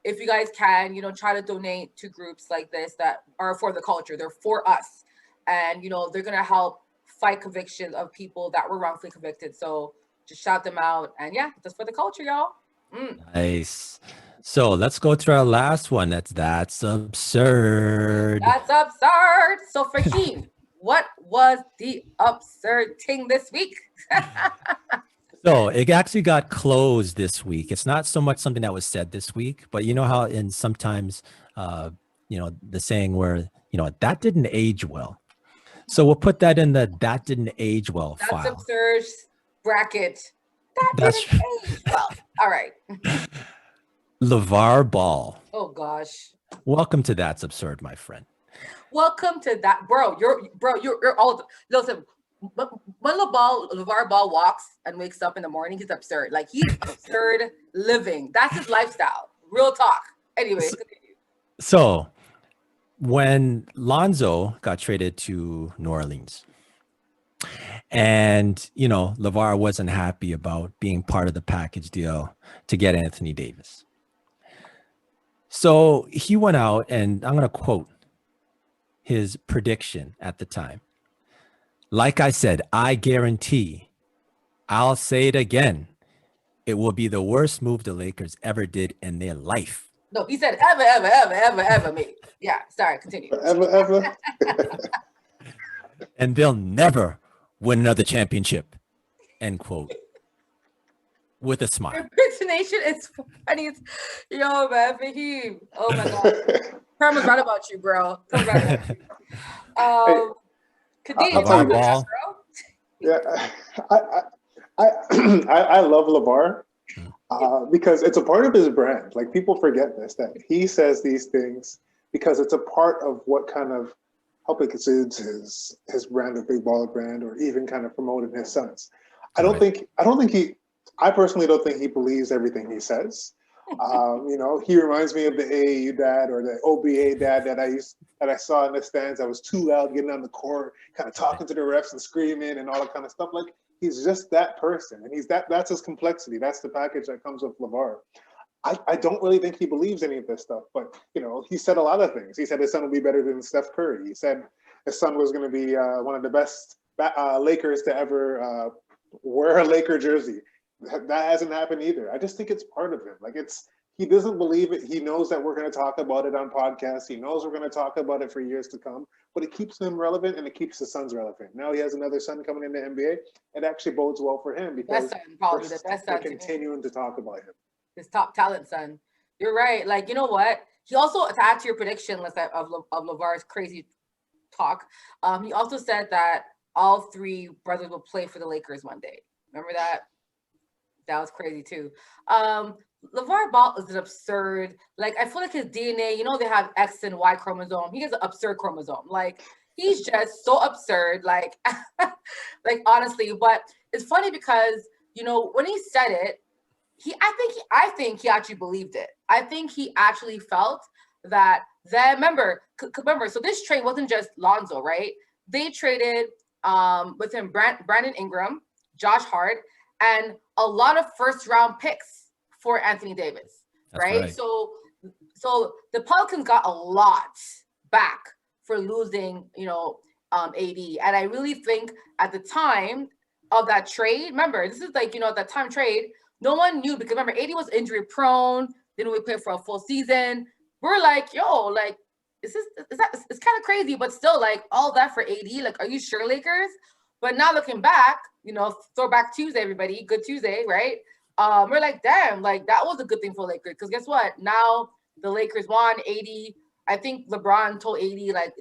[SPEAKER 2] if you guys can, try to donate to groups like this that are for the culture. They're for us. And, they're going to help fight convictions of people that were wrongfully convicted. So just shout them out. And yeah, just for the culture, y'all.
[SPEAKER 1] Nice. So let's go to our last one. That's absurd.
[SPEAKER 2] That's absurd. So Faheem, what was the absurd thing this week?
[SPEAKER 1] So it actually got closed this week. It's not so much something that was said this week, but you know how in sometimes, the saying where, that didn't age well. So we'll put that in the that didn't age well file.
[SPEAKER 2] That's absurd bracket. That didn't age well. All right.
[SPEAKER 1] LaVar Ball.
[SPEAKER 2] Oh gosh.
[SPEAKER 1] Welcome to That's Absurd, my friend.
[SPEAKER 2] Welcome to that, bro. You're all listen. When LaVar Ball walks and wakes up in the morning, he's absurd. Like he's absurd living. That's his lifestyle. Real talk. Anyway, continue.
[SPEAKER 1] So when Lonzo got traded to New Orleans, and LaVar wasn't happy about being part of the package deal to get Anthony Davis. So he went out, and I'm going to quote his prediction at the time. Like I said, I guarantee, I'll say it again, it will be the worst move the Lakers ever did in their life.
[SPEAKER 2] No, he said ever made. Yeah, sorry, continue.
[SPEAKER 3] Ever.
[SPEAKER 1] And they'll never win another championship, end quote. With a smile.
[SPEAKER 2] Impersonation is funny. Yo, man, Faheem. Oh my God. Perm was right about you, bro. Kadeen,
[SPEAKER 1] LaVar Ball.
[SPEAKER 3] Yeah, I love LaVar because it's a part of his brand. Like people forget this, that he says these things because it's a part of what kind of helping exudes his brand of big baller brand, or even kind of promoting his sons. I personally don't think he believes everything he says. He reminds me of the AAU dad or the OBA dad that I saw in the stands. That was too loud, getting on the court, kind of talking to the refs and screaming and all that kind of stuff. Like he's just that person, and that's his complexity. That's the package that comes with LaVar. I don't really think he believes any of this stuff, but he said a lot of things. He said his son will be better than Steph Curry. He said his son was going to be one of the best Lakers to ever wear a Laker jersey. That hasn't happened either. I just think it's part of him. Like he doesn't believe it. He knows that we're going to talk about it on podcasts. He knows we're going to talk about it for years to come, but it keeps him relevant and it keeps his sons relevant. Now he has another son coming in the NBA. It actually bodes well for him because we're continuing to talk about him.
[SPEAKER 2] His top talent son. You're right. Like, you know what? He also, to add to your prediction list of LaVar's crazy talk, he also said that all three brothers will play for the Lakers one day. Remember that? That was crazy too. LaVar Ball is an absurd. Like, I feel like his DNA, they have X and Y chromosome. He has an absurd chromosome. Like, he's just so absurd. Like, like honestly. But it's funny because when he said it, I think he actually believed it. I think he actually felt that. Remember. So this trade wasn't just Lonzo, right? They traded with him, Brandon Ingram, Josh Hart, and a lot of first round picks for Anthony Davis, right? So the Pelicans got a lot back for losing, AD. And I really think at the time of that trade, remember, this is like, at that time trade, no one knew because remember, AD was injury prone, didn't really play for a full season. We're like, yo, like, it's kind of crazy, but still like all that for AD. Like, are you sure, Lakers? But now looking back, throwback Tuesday, everybody, good Tuesday, right? We're like, damn, like that was a good thing for Lakers. Because guess what? Now the Lakers won. AD, I think LeBron told AD, like,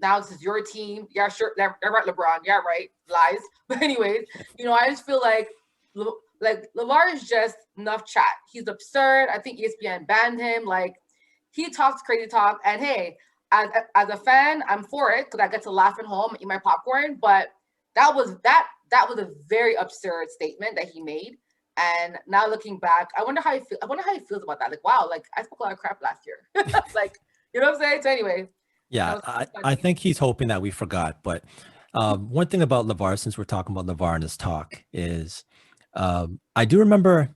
[SPEAKER 2] now this is your team. Yeah, sure. They're right, LeBron. Yeah, right. Lies. But anyways, I just feel like LaVar is just enough chat. He's absurd. I think ESPN banned him. Like, he talks crazy talk. And hey, as a fan, I'm for it because I get to laugh at home, eat my popcorn. But that was a very absurd statement that he made. And now looking back, I wonder how he feels about that. Like, wow, like I spoke a lot of crap last year. Like, you know what I'm saying? So anyway.
[SPEAKER 1] Yeah, I think he's hoping that we forgot. But one thing about LaVar, since we're talking about LaVar in this talk, is I do remember.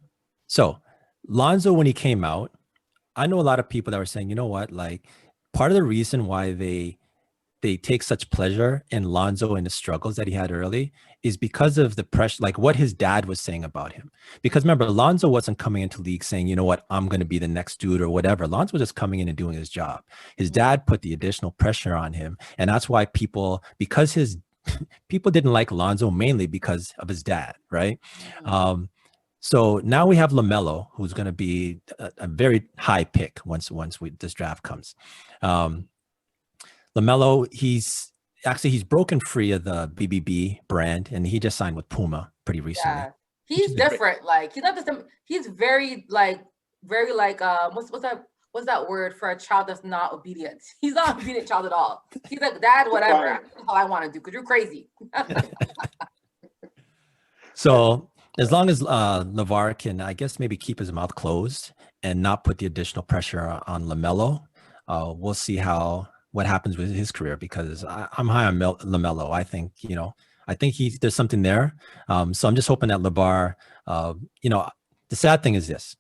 [SPEAKER 1] So Lonzo, when he came out, I know a lot of people that were saying, you know what, like part of the reason why they take such pleasure in Lonzo and the struggles that he had early is because of the pressure, like what his dad was saying about him. Because remember, Lonzo wasn't coming into league saying, you know what, I'm going to be the next dude or whatever. Lonzo was just coming in and doing his job. His dad put the additional pressure on him. And that's why people didn't like Lonzo mainly because of his dad, right? So now we have LaMelo, who's going to be a very high pick once this draft comes. LaMelo, he's broken free of the BBB brand, and he just signed with Puma pretty recently.
[SPEAKER 2] Yeah, he's different. Like, he's not the same. He's very like what's that word for a child that's not obedient? He's not an obedient child at all. He's like, dad, whatever. That's how I want to do because you're crazy.
[SPEAKER 1] So as long as LaVar can, I guess, maybe keep his mouth closed and not put the additional pressure on LaMelo, we'll see what happens with his career, because I'm high on LaMelo. I think, there's something there. So I'm just hoping that LaVar, the sad thing is this,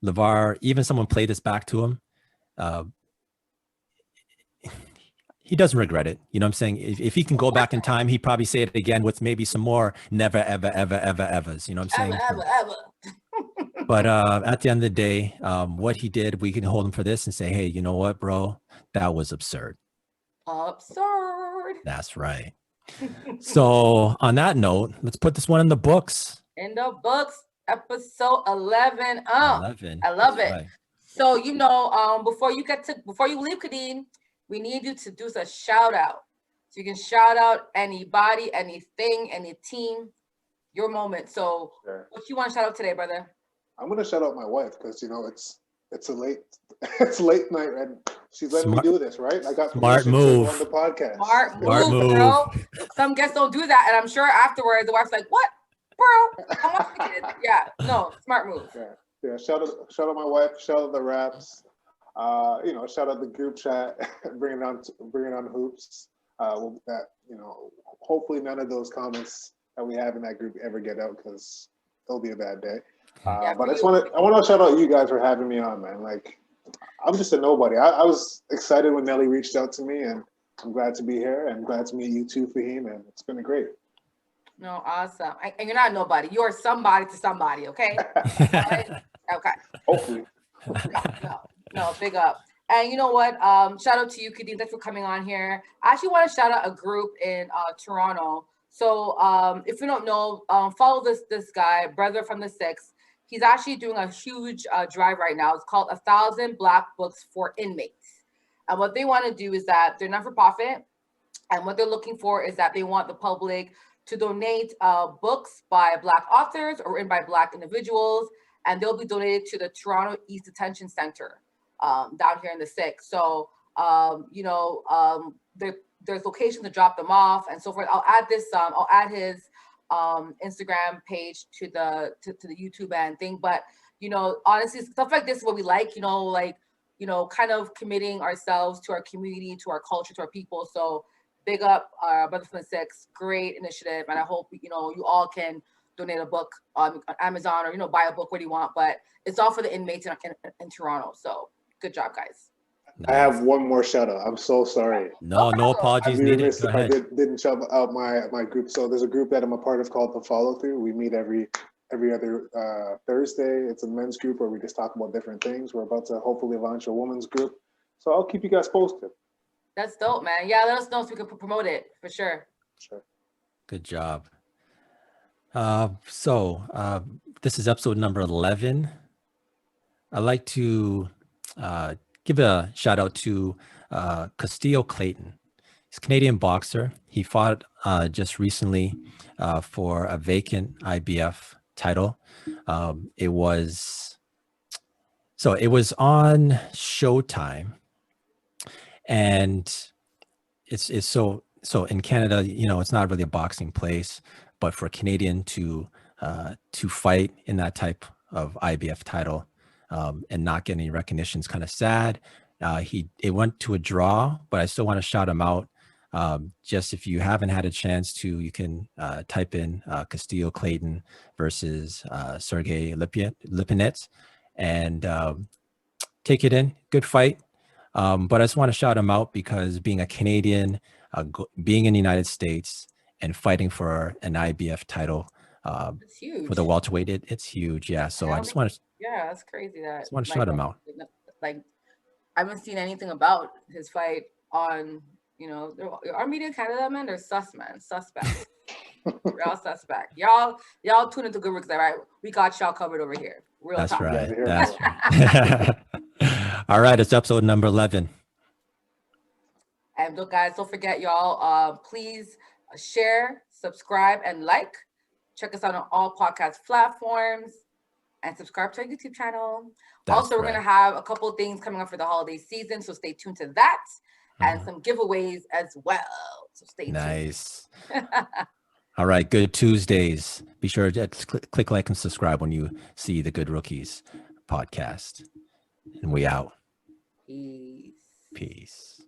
[SPEAKER 1] LaVar, even someone played this back to him, he doesn't regret it. You know what I'm saying? If he can go back in time, he'd probably say it again with maybe some more never, ever, ever, ever, evers. You know what I'm saying?
[SPEAKER 2] Ever.
[SPEAKER 1] But at the end of the day, what he did, we can hold him for this and say, hey, you know what, bro? That was absurd.
[SPEAKER 2] Absurd.
[SPEAKER 1] That's right. So on that note, let's put this one in the books.
[SPEAKER 2] In the books, episode 11.
[SPEAKER 1] 11.
[SPEAKER 2] I love it.
[SPEAKER 1] Right.
[SPEAKER 2] So, before you leave, Kadeen, we need you to do a shout out. So you can shout out anybody, anything, any team, your moment. So What you want to shout out today, brother?
[SPEAKER 3] I'm gonna shout out my wife because it's a late night and she's letting me do this, right? I got
[SPEAKER 1] smart
[SPEAKER 3] permission
[SPEAKER 1] move
[SPEAKER 3] to go on the podcast.
[SPEAKER 2] Smart move, bro. Some guests don't do that, and I'm sure afterwards the wife's like, "What, bro? I'm watching it." Yeah, no, smart move.
[SPEAKER 3] Yeah. Shout out my wife. Shout out the Raps. Shout out the group chat. bringing on hoops. Hopefully none of those comments that we have in that group ever get out because it'll be a bad day. But I want to shout out you guys for having me on, man. Like, I'm just a nobody. I was excited when Nelly reached out to me, and I'm glad to be here. And glad to meet you too, Faheem, and it's been great.
[SPEAKER 2] No, awesome. And you're not nobody. You're somebody to somebody, okay? Right? Okay.
[SPEAKER 3] Hopefully.
[SPEAKER 2] No, big up. And you know what? Shout out to you, Kadeen. Thanks for coming on here. I actually want to shout out a group in Toronto. So if you don't know, follow this guy, Brother from the Six. He's actually doing a huge drive right now. It's called 1,000 Black Books for Inmates. And what they want to do is that they're not for profit. And what they're looking for is that they want the public to donate books by Black authors or written by Black individuals. And they'll be donated to the Toronto East Detention Center down here in the Six. So, there's locations to drop them off and so forth. I'll add his Instagram page to the YouTube and thing. But, honestly, stuff like this is what we like, kind of committing ourselves to our community, to our culture, to our people. So big up Brother from the Six. Great initiative, and I hope you all can donate a book on Amazon or buy a book what you want. But it's all for the inmates in Toronto. So good job, guys.
[SPEAKER 3] I have one more shout out. I'm so sorry.
[SPEAKER 1] No apologies
[SPEAKER 3] I'd be
[SPEAKER 1] needed.
[SPEAKER 3] remiss
[SPEAKER 1] Go
[SPEAKER 3] if
[SPEAKER 1] ahead.
[SPEAKER 3] I didn't shout out my group. So there's a group that I'm a part of called The Follow Through. We meet every other Thursday. It's a men's group where we just talk about different things. We're about to hopefully launch a women's group. So I'll keep you guys posted.
[SPEAKER 2] That's dope, man. Yeah, let us know so we can promote it for sure.
[SPEAKER 3] Sure.
[SPEAKER 1] Good job. So this is episode number 11. I'd like to give a shout out to Castillo Clayton. He's a Canadian boxer. He fought just recently for a vacant IBF title. It was on Showtime, and it's so in Canada, it's not really a boxing place, but for a Canadian to fight in that type of IBF title and not get any recognition is kind of sad. It went to a draw, but I still want to shout him out. Just if you haven't had a chance to, you can type in Castillo Clayton versus Sergey Lipinets and take it in. Good fight. But I just want to shout him out because being a Canadian, being in the United States and fighting for an IBF title
[SPEAKER 2] It's huge.
[SPEAKER 1] for the welterweight, it's huge. Yeah. So I just want to.
[SPEAKER 2] Yeah, that's crazy. That
[SPEAKER 1] Just want to shout him out.
[SPEAKER 2] Like, I haven't seen anything about his fight on. Our media in Canada, man, they're suspect. Real suspect. Y'all tune into Good Rooks, all right? We got y'all covered over here. Real
[SPEAKER 1] That's
[SPEAKER 2] talk.
[SPEAKER 1] right. That's right. All right, it's episode number 11.
[SPEAKER 2] And guys, don't forget, y'all, please share, subscribe, and like. Check us out on all podcast platforms and subscribe to our YouTube channel. Also, we're going to have a couple of things coming up for the holiday season, so stay tuned to that. And some giveaways as well. So stay tuned.
[SPEAKER 1] Nice. All right. Good Tuesdays. Be sure to click like and subscribe when you see the Good Rookies podcast. And we out.
[SPEAKER 2] Peace.
[SPEAKER 1] Peace.